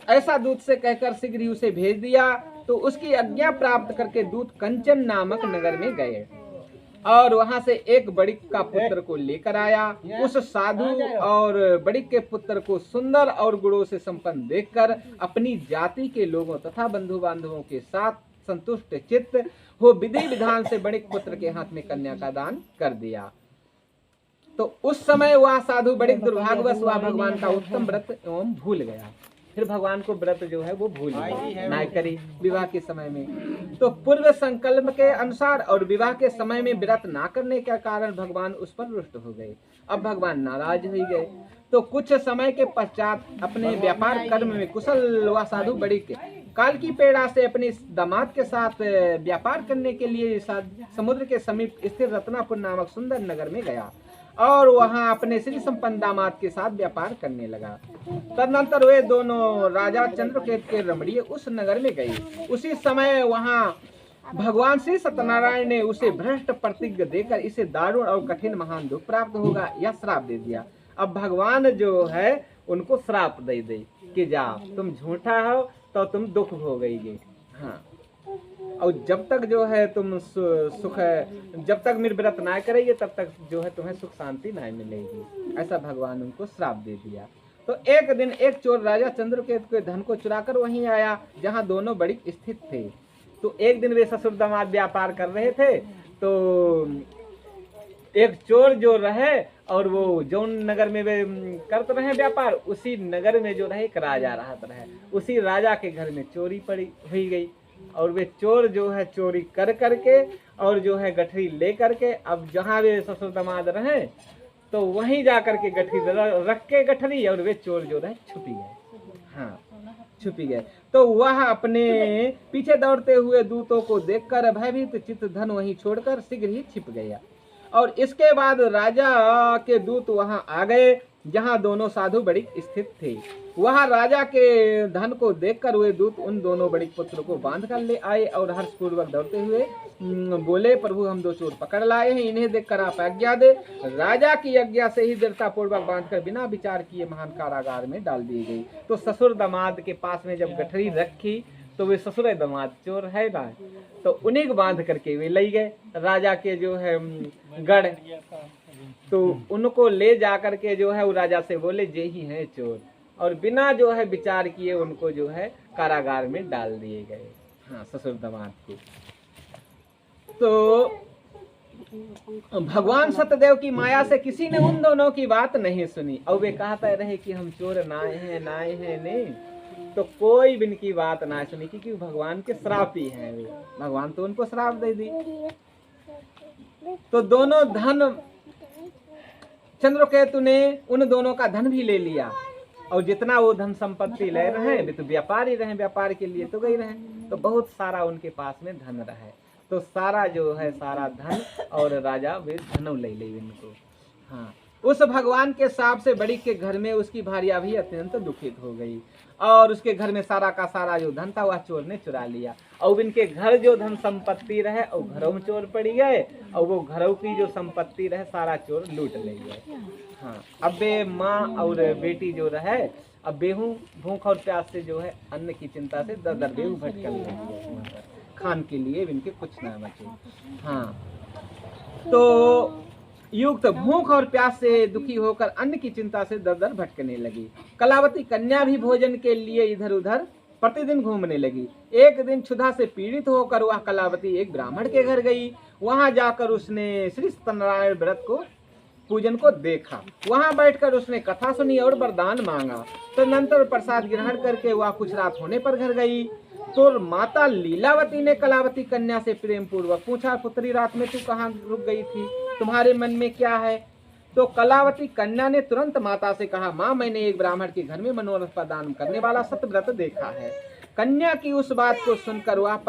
ऐसा दूत से कहकर शीघ्र ही उसे भेज दिया। तो उसकी आज्ञा प्राप्त करके दूत कंचन नामक नगर में गए और वहां से एक बड़िक का पुत्र को लेकर आया। उस साधु और बड़िक के पुत्र को सुंदर और गुणों से संपन्न देखकर अपनी जाति के लोगों तथा बंधु बांधवों के साथ संतुष्ट चित्त हो विधि विधान से बड़िक पुत्र के हाथ में कन्या का दान कर दिया। तो उस समय वह साधु बड़िक दुर्भाग्यवश वह भगवान का उत्तम व्रत एवं भूल गया। फिर भगवान को व्रत जो है वो भूल गया, ना करी विवाह के समय में। तो पूर्व संकल्प के अनुसार और विवाह के समय में व्रत ना करने के कारण भगवान उस पर रुष्ट हो गए। अब भगवान नाराज हो गए। तो कुछ समय के पश्चात अपने व्यापार कर्म में कुशल वह साधु बड़िक काल की पेड़ा से अपने दामाद के साथ व्यापार करने के लिए समुद्र के समीप स्थित रत्नापुर नामक सुंदर नगर में गया और वहां अपने श्री संपन्न दामाद के साथ व्यापार करने लगा। तदनंतर वे दोनों राजा चंद्रकेतु के रमणीय उस नगर में गए। उसी समय वहां भगवान श्री सत्यनारायण ने उसे भ्रष्ट प्रतिज्ञा देकर इसे दारुण और कठिन महान दुख प्राप्त होगा यह श्राप दे दिया। अब भगवान जो है उनको श्राप दे दे कि जा तुम झूठा हो तो तुम दुख भोगेंगे। हाँ, और जब तक जो है तुम सुख जब तक मेरे व्रत ना करेंगे तब तक जो है तुम्हें सुख शांति नहीं मिलेगी। ऐसा भगवान उनको श्राप दे दिया। तो एक दिन एक चोर राजा चंद्रकेतु के धन को चुराकर वहीं आया जहां दोनों बड़ी स्थित थे। तो एक दिन वे ससुर दामाद व्यापार कर रहे थे। तो एक चोर जो रहे और वो जौन नगर में वे करते रहे व्यापार, उसी नगर में जो रहे एक राजा रहता रहे। उसी राजा के घर में चोरी पड़ी हुई गई और वे चोर जो है चोरी कर करके और जो है गठरी ले करके अब जहाँ वे ससुर दामाद रहे तो वहीं जा करके गठरी रख के गठरी और वे चोर जो रहे छुपी गए। हाँ, छुपी गए। तो वह अपने पीछे दौड़ते हुए दूतों को देखकर भयभीत चित्त धन वहीं छोड़कर शीघ्र ही छिप गया। और इसके बाद राजा के दूत वहां आ गए जहां दोनों साधु बड़िक स्थित थे। वहां राजा के धन को देखकर वे दूत उन दोनों बड़िक पुत्र को बांध कर ले आए और हर्षपूर्वक दौड़ते हुए बोले, प्रभु हम दो चोर पकड़ लाए हैं, इन्हें देखकर आप आज्ञा दे। राजा की आज्ञा से ही दृढ़ता पूर्वक बांधकर बिना विचार किए महान कारागार में डाल दी गई। तो ससुर दामाद के पास में जब गठरी रखी तो वे ससुर दामाद चोर है ना, तो उन्हीं को बांध करके वे ले गए राजा के जो है गढ़। तो उनको ले जा करके जो है वो राजा से बोले जे ही है चोर, और बिना जो है विचार किए उनको जो है कारागार में डाल दिए गए। हाँ, ससुर दामाद को। तो भगवान सत्यदेव की माया से किसी ने उन दोनों की बात नहीं सुनी और वे कहते रहे कि हम चोर नाए हैं नहीं। तो कोई भी इनकी बात ना सुनी क्योंकि भगवान के श्रापी हैं वे। भगवान तो उनको श्राप दे दी। तो दोनों धन चंद्रकेतु ने उन दोनों का धन भी ले लिया और जितना वो धन संपत्ति ले रहे हैं वे तो व्यापारी रहे, व्यापार के लिए तो गई रहे। तो बहुत सारा उनके पास में धन रहे। तो सारा जो है सारा धन और राजा वे धनों ले ले इनको। हाँ, उस भगवान के साप से बड़ी के घर में उसकी भार्या भी अत्यंत दुखित हो गई और उसके घर में सारा का सारा जो धन था वह चोर ने चुरा लिया और इनके घर जो धन संपत्ति रहे और घरों में चोर पड़ी गए और वो घरों की जो संपत्ति रहे सारा चोर लूट ले गए। हाँ, अब वे माँ और बेटी जो रहे अब बेहू भूख और प्यास से जो है अन्न की चिंता से दर दर बेहू भटकने लगी। खान के लिए इनके कुछ ना बचे। हाँ, तो युक्त भूख और प्यास से दुखी होकर अन्न की चिंता से दर दर भटकने लगी। कलावती कन्या भी भोजन के लिए इधर उधर प्रतिदिन घूमने लगी। एक दिन क्षुधा से पीड़ित होकर वह कलावती एक ब्राह्मण के घर गई। वहां जाकर उसने श्री सत्यनारायण व्रत को पूजन को देखा। वहां बैठकर उसने कथा सुनी और वरदान मांगा। तदनंतर प्रसाद ग्रहण करके वह कुछ रात होने पर घर गई। तो माता लीलावती ने कलावती कन्या से प्रेम पूर्वक पूछा, पुत्री रात में तू कहाँ रुक गई थी, तुम्हारे मन में क्या है? तो कलावती कन्या ने तुरंत माता से कहा, माँ मैंने एक ब्राह्मण के घर में मनोरथ प्रदान करने वाला सतव्रत देखा है। कन्या की उस बात को सुनकर वह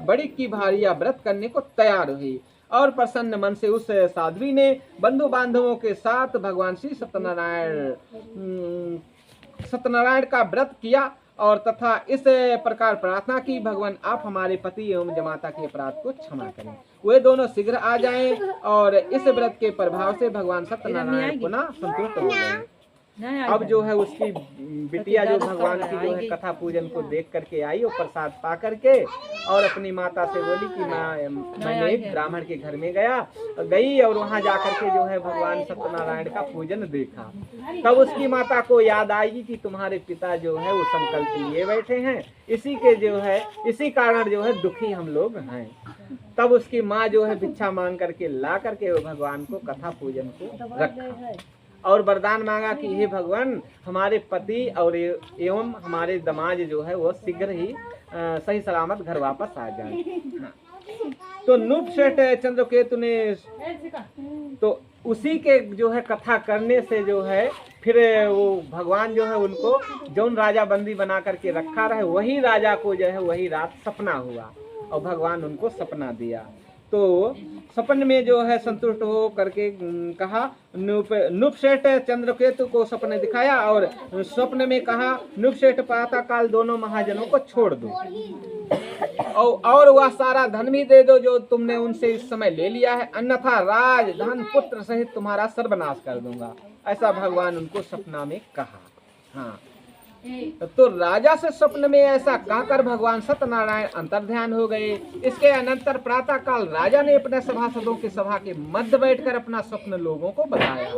बड़ी की भारिया व्रत करने को तैयार हुई और प्रसन्न मन से उस साध्वी ने बंधु बांधवों के साथ भगवान श्री सत्यनारायण का व्रत किया और तथा इस प्रकार प्रार्थना की, भगवान आप हमारे पति एवं जमाता के अपराध को क्षमा करें। वे दोनों शीघ्र आ जाएं और इस व्रत के प्रभाव से भगवान सत्यनारायण पुनः संतुष्ट हो गए। अब जो है उसकी बिटिया जो भगवान की जो है कथा पूजन को देख करके आई और प्रसाद पा करके और अपनी माता से बोली कि मैंने एक ब्राह्मण के घर में गई और वहाँ जा करके जो है भगवान सत्यनारायण का पूजन देखा। तब उसकी माता को याद आएगी कि तुम्हारे पिता जो है वो संकल्प लिए बैठे हैं, इसी कारण जो है दुखी हम लोग हैं। तब उसकी माँ जो है भिक्षा मांग करके ला करके वो भगवान को कथा पूजन को रखा और वरदान मांगा कि हे भगवान, हमारे पति और एवं हमारे दामाद जो है वो शीघ्र ही सही सलामत घर वापस आ जाए। तो नृपश्रेष्ठ चंद्रकेतु ने तो उसी के जो है कथा करने से जो है फिर वो भगवान जो है उनको जौन राजा बंदी बना करके रखा रहे वही राजा को जो है वही रात सपना हुआ और भगवान उनको सपना दिया। तो सपन में जो है संतुष्ट हो करके कहा, नृपश्रेष्ठ चंद्रकेतु को सपने दिखाया और स्वप्न में कहा नृपश्रेष्ठ प्रातः काल दोनों महाजनों को छोड़ दो और वह सारा धन भी दे दो जो तुमने उनसे इस समय ले लिया है, अन्यथा राज धन पुत्र सहित तुम्हारा सर्वनाश कर दूंगा। ऐसा भगवान उनको सपना में कहा। हाँ, तो राजा से स्वप्न में ऐसा कहकर भगवान सत्यनारायण अंतर्ध्यान हो गए। इसके अनंतर प्रातः काल राजा ने अपने सभासदों की सभा के मध्य बैठकर अपना स्वप्न लोगों को बताया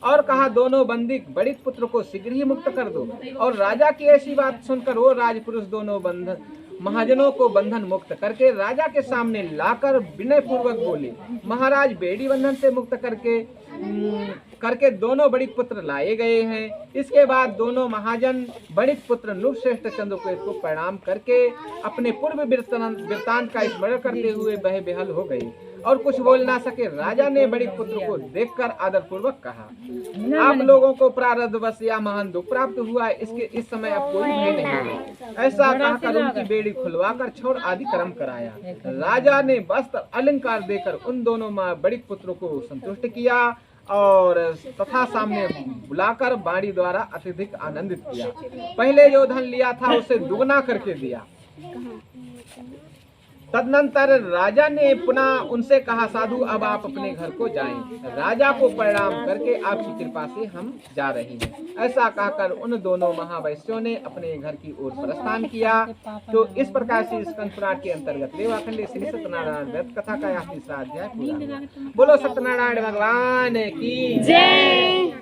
और कहा दोनों बंदी बड़े पुत्र को शीघ्र ही मुक्त कर दो। और राजा की ऐसी बात सुनकर वो राजपुरुष दोनों महाजनों को बंधन मुक्त करके राजा के सामने लाकर विनय पूर्वक बोले, महाराज बेड़ी बंधन से मुक्त करके दोनों बड़ी पुत्र लाए गए हैं। इसके बाद दोनों महाजन बड़ी पुत्र नृपश्रेष्ठ चंद्रकेतु को प्रणाम करके अपने पूर्व वृत्तांत का स्मरण करते हुए बह बेहल हो गए और कुछ बोल ना सके। राजा ने बड़ी पुत्र को देखकर आदर पूर्वक कहा, आप लोगों को प्रारब्धवश या महान दुख प्राप्त हुआ है, इसके इस समय अब कोई भय नहीं है। ऐसा कहकर उनकी बेड़ी खुलवाकर छोड़ आदि कर्म कराया। राजा ने वस्त्र अलंकार देकर उन दोनों बड़ी पुत्रों को संतुष्ट किया और तथा सामने बुलाकर बाणी द्वारा अत्यधिक आनंदित किया। पहले जो धन लिया था उसे दुगना करके दिया। तदनंतर राजा ने पुनः उनसे कहा, साधु अब आप अपने घर को जाएं। राजा को प्रणाम करके आपकी कृपा से हम जा रहे हैं। ऐसा कहकर उन दोनों महावैश्यों ने अपने घर की ओर प्रस्थान किया। तो इस प्रकार से स्कंद पुराण के अंतर्गत रेवाखंड श्री सत्यनारायण व्रत कथा का यह तीसरा अध्याय पूरा हुआ। बोलो सत्यनारायण भगवान की जय।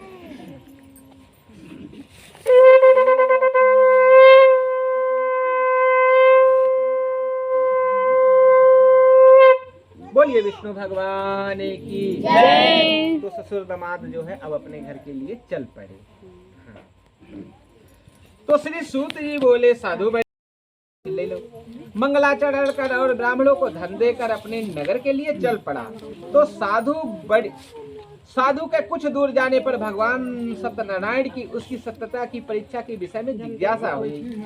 बोलिए विष्णु भगवान की जय। तो ससुर दामाद जो है अब अपने घर के लिए चल पड़े। हाँ। तो श्री सूत जी बोले, साधु ले लो। मंगलाचरण कर और ब्राह्मणों को धन देकर अपने नगर के लिए चल पड़ा। तो साधु के कुछ दूर जाने पर भगवान सत्यनारायण की उसकी सत्यता की परीक्षा के विषय में जिज्ञासा हुई।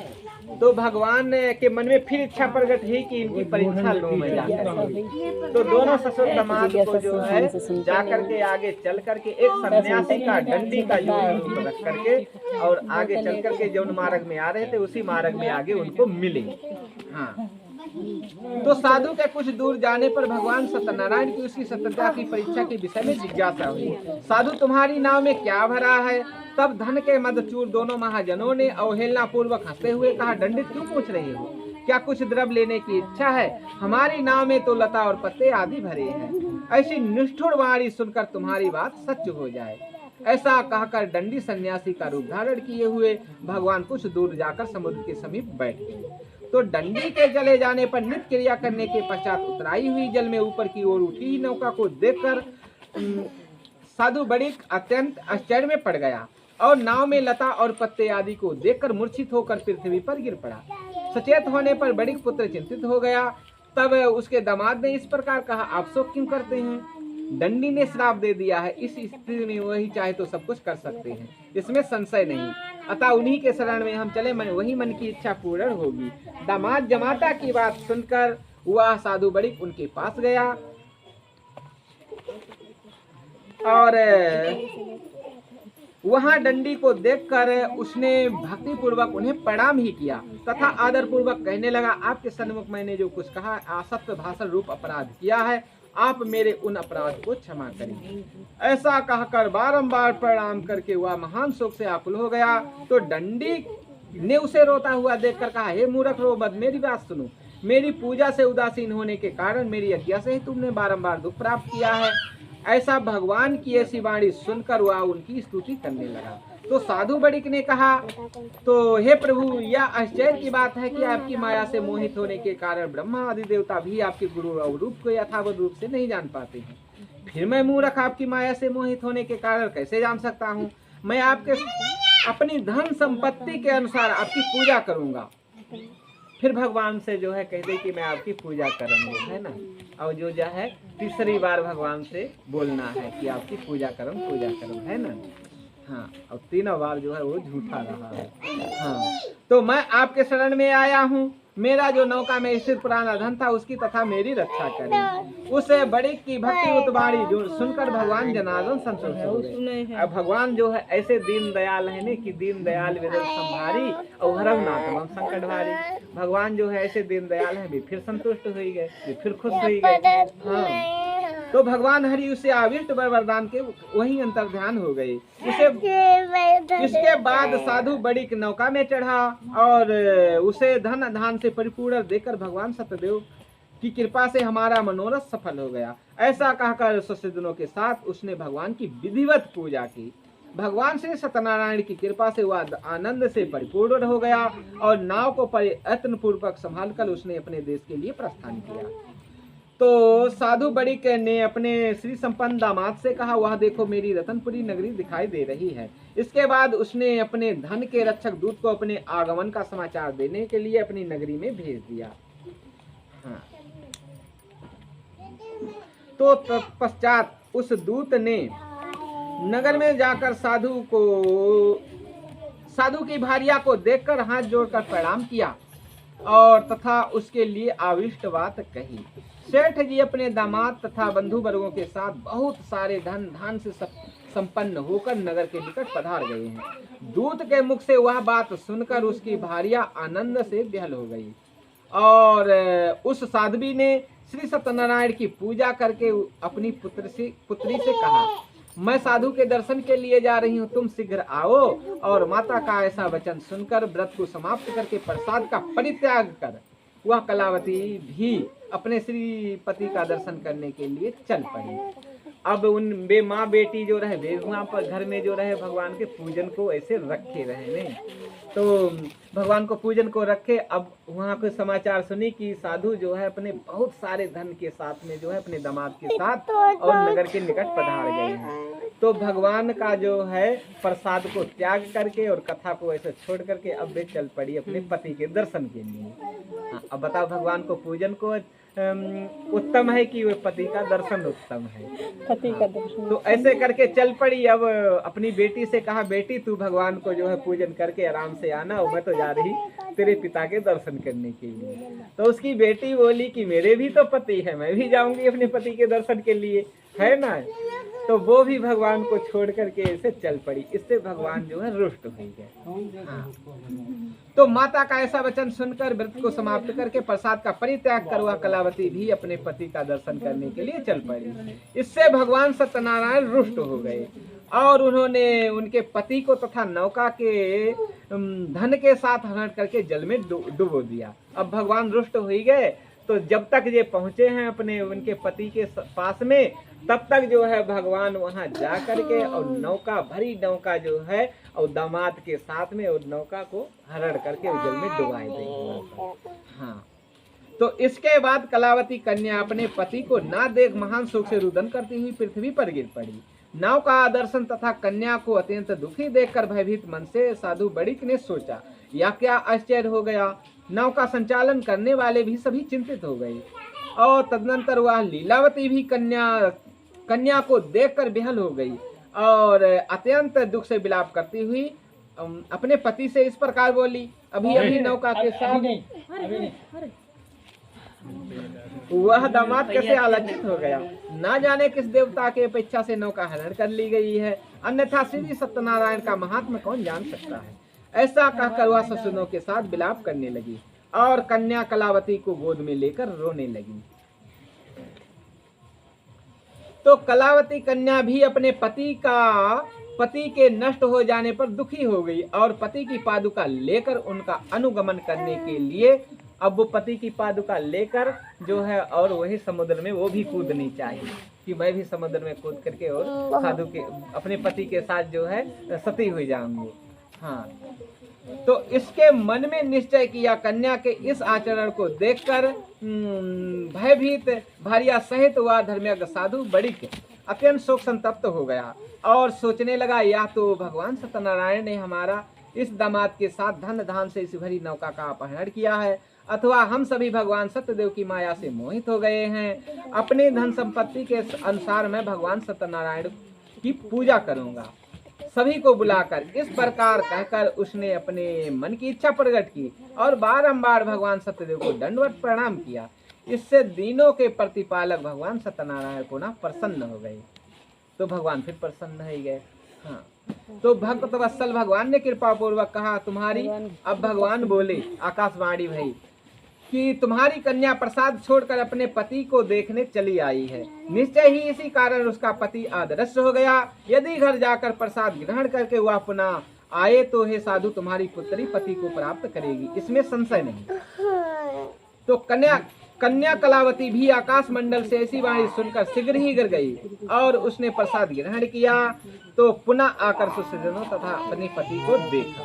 तो भगवान के मन में फिर इच्छा प्रकट हुई कि इनकी परीक्षा लो मैं जाकर। तो दोनों ससुर दामाद को जो है जाकर के आगे चल करके एक सन्यासी का डंडी का योग रख करके और आगे चल करके जो मार्ग में आ रहे थे उसी मार्ग में आगे उनको मिले। हाँ। तो साधु के कुछ दूर जाने पर भगवान सत्यनारायण की उसकी सत्यता की परीक्षा के विषय में जिज्ञासा हुई। साधु तुम्हारी नाव में क्या भरा है? तब धन के मदचूर दोनों महाजनों ने अवहेलना पूर्वक हंसते हुए कहा, दंडित क्यों पूछ रहे हो? क्या कुछ द्रव्य लेने की इच्छा है? हमारी नाव में तो लता और पत्ते आदि भरे हैं। ऐसी निष्ठुर वाणी सुनकर तुम्हारी बात सच हो जाए। ऐसा कहकर दंडी सन्यासी का रूप धारण किए हुए भगवान कुछ दूर जाकर समुद्र के समीप बैठ गए। तो डंडी के जले जाने पर नित्य क्रिया करने के पश्चात उतराई हुई जल में ऊपर की ओर उठी नौका को देखकर साधु बड़ी अत्यंत आश्चर्य में पड़ गया और नाव में लता और पत्ते आदि को देखकर मूर्छित होकर पृथ्वी पर गिर पड़ा। सचेत होने पर बड़ी पुत्र चिंतित हो गया। तब उसके दामाद ने इस प्रकार कहा, आप शोक क्यों करते हैं? दंडी ने श्राप दे दिया है, इस स्थिति में वही चाहे तो सब कुछ कर सकते हैं, इसमें संशय नहीं। अतः उन्हीं के शरण में हम चले, वही मन की इच्छा पूर्ण होगी। दामाद जमाता की बात सुनकर वह साधु बड़ी उनके पास गया और वहां डंडी को देखकर उसने भक्ति पूर्वक उन्हें प्रणाम ही किया तथा आदर पूर्वक कहने लगा, आपके सन्मुख मैंने जो कुछ कहा असत्य भाषण रूप अपराध किया है आप मेरे उन अपराध को क्षमा करें। ऐसा कहकर बारंबार प्रणाम करके वह महान शोक से आकुल हो गया। तो दंडी ने उसे रोता हुआ देखकर कहा, हे मूर्ख, रो मत, मेरी बात सुनो। मेरी पूजा से उदासीन होने के कारण मेरी आज्ञा से ही तुमने बारंबार दुख प्राप्त किया है। ऐसा भगवान की ऐसी वाणी सुनकर वह उनकी स्तुति करने लगा। तो साधु बड़िक ने कहा, तो हे प्रभु, यह आश्चर्य की बात है कि आपकी माया से मोहित होने के कारण ब्रह्मा आदि देवता भी आपके गुरु अवरूप को यथावत रूप से नहीं जान पाते हैं। फिर मैं मूर्ख आपकी माया से मोहित होने के कारण कैसे जान सकता हूँ? मैं आपके अपनी धन संपत्ति के अनुसार आपकी पूजा करूंगा। फिर भगवान से जो है कह दे कि मैं आपकी पूजा करूंगा, है ना। और जो है तीसरी बार भगवान से बोलना है कि आपकी पूजा करूं, है ना। हाँ, और तीनों बार जो है वो झूठा रहा है। हाँ, तो मैं आपके शरण में आया हूँ। मेरा जो नौका में स्थित पुराना धन था उसकी तथा मेरी रक्षा करें। उसे बड़ी की भक्ति उत्वाणी जो सुनकर भगवान जनार्दन संतुष्ट हो गए। अब भगवान जो है ऐसे दीन दयाल है ने कि दीन दयाल विरल संभारी और हरनाथ मम संकट भारी। भगवान जो है ऐसे दीन दयाल है, भी फिर संतुष्ट हो गए, फिर खुश हो गए। हाँ, तो भगवान हरि उसे आविष्ट वरदान के वही अंतर ध्यान हो गए। इसके बाद साधु बड़ी नौका में चढ़ा और उसे धन धान से परिपूर्ण देकर भगवान सत्यदेव की कृपा से हमारा मनोरथ सफल हो गया। ऐसा कहकर ससिद्धनों के साथ उसने भगवान की विधिवत पूजा की। भगवान श्री सत्यनारायण की कृपा से वह आनंद से परिपूर्ण हो गया और नाव को प्रयत्न पूर्वक संभालकर उसने अपने देश के लिए प्रस्थान किया। तो साधु बड़िक ने अपने श्री संपन्न दामाद से कहा, वह देखो मेरी रतनपुरी नगरी दिखाई दे रही है। इसके बाद उसने अपने धन के रक्षक दूत को अपने आगमन का समाचार देने के लिए अपनी नगरी में भेज दिया। हाँ। तो तत्पश्चात उस दूत ने नगर में जाकर साधु की भार्या को देखकर हाथ जोड़कर प्रणाम किया और तथा उसके लिए आविष्ट बात कही। सेठ जी अपने दामाद तथा बंधु वर्गों के साथ बहुत सारे धन धान से संपन्न होकर नगर के निकट पधार गए हैं। दूत के मुख से वह बात सुनकर उसकी भार्या आनंद से विह्वल हो गई और उस साध्वी ने श्री सत्यनारायण की पूजा करके अपनी पुत्री से कहा, मैं साधु के दर्शन के लिए जा रही हूँ, तुम शीघ्र आओ। और माता का ऐसा वचन सुनकर व्रत को समाप्त करके प्रसाद का परित्याग कर वह कलावती भी अपने श्रीपति का दर्शन करने के लिए चल पड़ी। अब उन बे माँ बेटी जो रहे वे वहाँ पर घर में जो रहे भगवान के पूजन को ऐसे रखे रहे ने, तो भगवान को पूजन को रखे। अब वहाँ को समाचार सुनी कि साधु जो है अपने बहुत सारे धन के साथ में जो है अपने दामाद के साथ और नगर के निकट पधार गए हैं। तो भगवान का जो है प्रसाद को त्याग करके और कथा को ऐसे छोड़ करके अब वे चल पड़ी अपने पति के दर्शन के लिए। हाँ, अब बताओ भगवान को पूजन को उत्तम है कि वे पति का दर्शन उत्तम है? पति का दर्शन। तो ऐसे करके चल पड़ी। अब अपनी बेटी से कहा, बेटी तू भगवान को जो है पूजन करके आराम से आना और मैं तो जा रही तेरे पिता के दर्शन करने के लिए। तो उसकी बेटी बोली कि मेरे भी तो पति है, मैं भी जाऊंगी अपने पति के दर्शन के लिए, है ना। तो वो भी भगवान को छोड़ करके ऐसे चल पड़ी। इससे भगवान जो है रुष्ट हो गए। हाँ। तो माता का ऐसा वचन सुनकर व्रत को समाप्त करके प्रसाद का परित्याग कर वह कलावती भी अपने पति का दर्शन करने के लिए चल पड़ी। इससे भगवान सत्यनारायण रुष्ट हो गए और उन्होंने उनके पति को तथा नौका के धन के साथ हरण करके जल में डुबो दिया। अब भगवान रुष्ट हो ही गए। तो जब तक ये पहुंचे हैं अपने उनके पति के पास में, तब तक जो है भगवान वहां जा करके और नौका भरी नौका जो है और दामाद के साथ में और नौका को हरण करके जल में डुबाए देंगे। हाँ। तो इसके बाद कलावती कन्या अपने पति को ना देख महान शोक से रुदन करती हुई पृथ्वी पर गिर पड़ी। नाव का दर्शन तथा कन्या को अत्यंत दुखी देखकर भयभीत मन से साधु बड़िक ने सोचा, यह क्या आश्चर्य हो गया। नाव का संचालन करने वाले भी सभी चिंतित हो गए और तदनंतर वह लीलावती भी कन्या को देखकर बेहाल हो गई और अत्यंत दुख से विलाप करती हुई अपने पति से इस प्रकार बोली, अभी अभी नौका के साथ वह दामाद कैसे आलक्षित हो गया। ना जाने किस देवता के अपेक्षा से नौका हरण कर ली गई है, अन्यथा श्री सत्यनारायण का महात्मा कौन जान सकता है। ऐसा कहकर वह ससुरों के साथ विलाप करने लगी और कन्या कलावती को गोद में लेकर रोने लगी। तो कलावती कन्या भी अपने पति के नष्ट हो जाने पर दुखी हो गई और पति की पादुका लेकर उनका अनुगमन करने के लिए अब वो पति की पादुका लेकर जो है और वही समुद्र में वो भी कूदनी चाहिए कि मैं भी समुद्र में कूद करके और साधु के अपने पति के साथ जो है सती हुई जाऊंगी। हाँ, तो इसके मन में निश्चय किया। कन्या के इस आचरण को देखकर भयभीत भार्या सहित हुआ धर्मज्ञ साधु बड़ी अत्यंत शोक संतप्त हो गया और सोचने लगा, या तो भगवान सत्यनारायण ने हमारा इस दामाद के साथ धन धान से इस भरी नौका का अपहरण किया है, अथवा हम सभी भगवान सत्यदेव की माया से मोहित हो गए हैं। अपने धन संपत्ति के अनुसार मैं भगवान सत्यनारायण की पूजा करूंगा। सभी को बुलाकर इस प्रकार कहकर उसने अपने मन की इच्छा प्रकट की और बारंबार भगवान सत्यदेव को दंडवत प्रणाम किया। इससे दीनों के प्रतिपालक भगवान सत्यनारायण पुनः प्रसन्न हो गए। तो भगवान फिर प्रसन्न हो गए। हाँ, तो भक्त वत्सल भगवान ने कृपा पूर्वक कहा, तुम्हारी अब भगवान बोले आकाशवाणी भई कि तुम्हारी कन्या प्रसाद छोड़कर अपने पति को देखने चली आई है। निश्चय ही इसी कारण उसका पति अदृश्य हो गया। यदि घर जाकर प्रसाद ग्रहण करके वह पुनः आए तो हे साधु तुम्हारी पुत्री पति को प्राप्त करेगी, इसमें संशय नहीं। तो कन्या कलावती भी आकाश मंडल से ऐसी वाणी सुनकर शीघ्र ही गिर गई और उसने प्रसाद ग्रहण किया। तो पुनः आकर सुसज्जनों तथा अपने पति को देखा।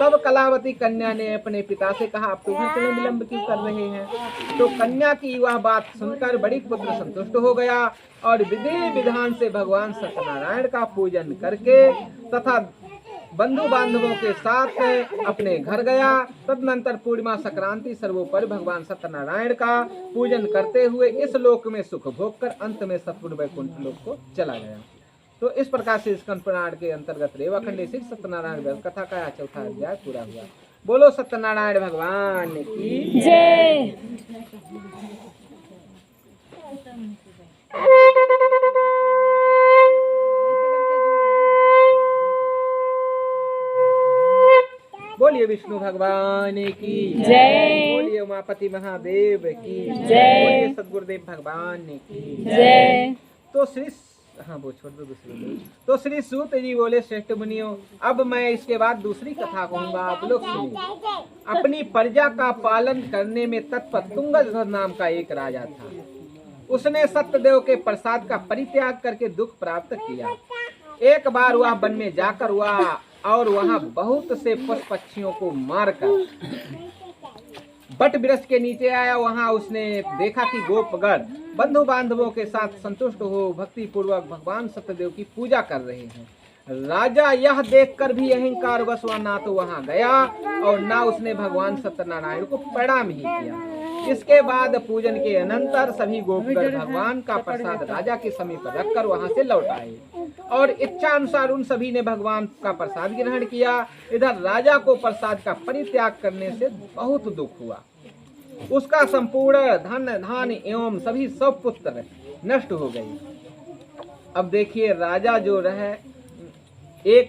तब कलावती कन्या ने अपने पिता से कहा, अब तो घर चले विलंब क्यों कर रहे हैं। तो कन्या की वह बात सुनकर बड़ी पुत्र संतुष्ट हो गया और विधि विधान से भगवान सत्यनारायण का पूजन करके तथा बंधु बांधवों के साथ अपने घर गया। तदनंतर पूर्णिमा संक्रांति सर्वोपरि भगवान सत्यनारायण का पूजन करते हुए इस लोक में सुख भोग कर अंत में सतपुर वैकुंठ लोक को चला गया। तो इस प्रकार से स्कंद पुराण के अंतर्गत रेवाखंडी श्री सत्यनारायण व्रत कथा का चौथा अध्याय पूरा हुआ। बोलो सत्यनारायण भगवान की जय। बोलिए विष्णु भगवान की जय। बोलिए उमापति महादेव की जय। बोलिए सदगुरुदेव भगवान की जय। तो वो छोड़ दो दूसरी। तो श्री सूत जी बोले, श्रेष्ठ मुनियों, अब मैं इसके बाद दूसरी कथा कहूंगा, आप लोग सुनिए। अपनी प्रजा का पालन करने में तत्पर तुंगध्वज नाम का एक राजा था। उसने सत्यदेव के प्रसाद का परित्याग करके दुख प्राप्त किया। एक बार वह वन में जाकर और वहां बहुत से पशु पक्षियों को मारकर बट वृक्ष के नीचे आया। वहां उसने देखा कि गोपगण बंधु बांधवों के साथ संतुष्ट हो भक्ति पूर्वक भगवान सत्यदेव की पूजा कर रहे हैं। राजा यह देखकर भी अहंकार वश ना तो वहां गया और ना उसने भगवान सत्यनारायण को प्रणाम ही किया। इसके बाद पूजन के अनंतर सभी गोपगण भगवान का प्रसाद राजा के समीप रखकर वहां से लौट आए और इच्छा अनुसार उन सभी ने भगवान का प्रसाद ग्रहण किया। इधर राजा को प्रसाद का परित्याग करने से बहुत दुख हुआ। उसका संपूर्ण धन धान एवं सभी सब पुत्र नष्ट हो गए। अब देखिए, राजा जो रहे एक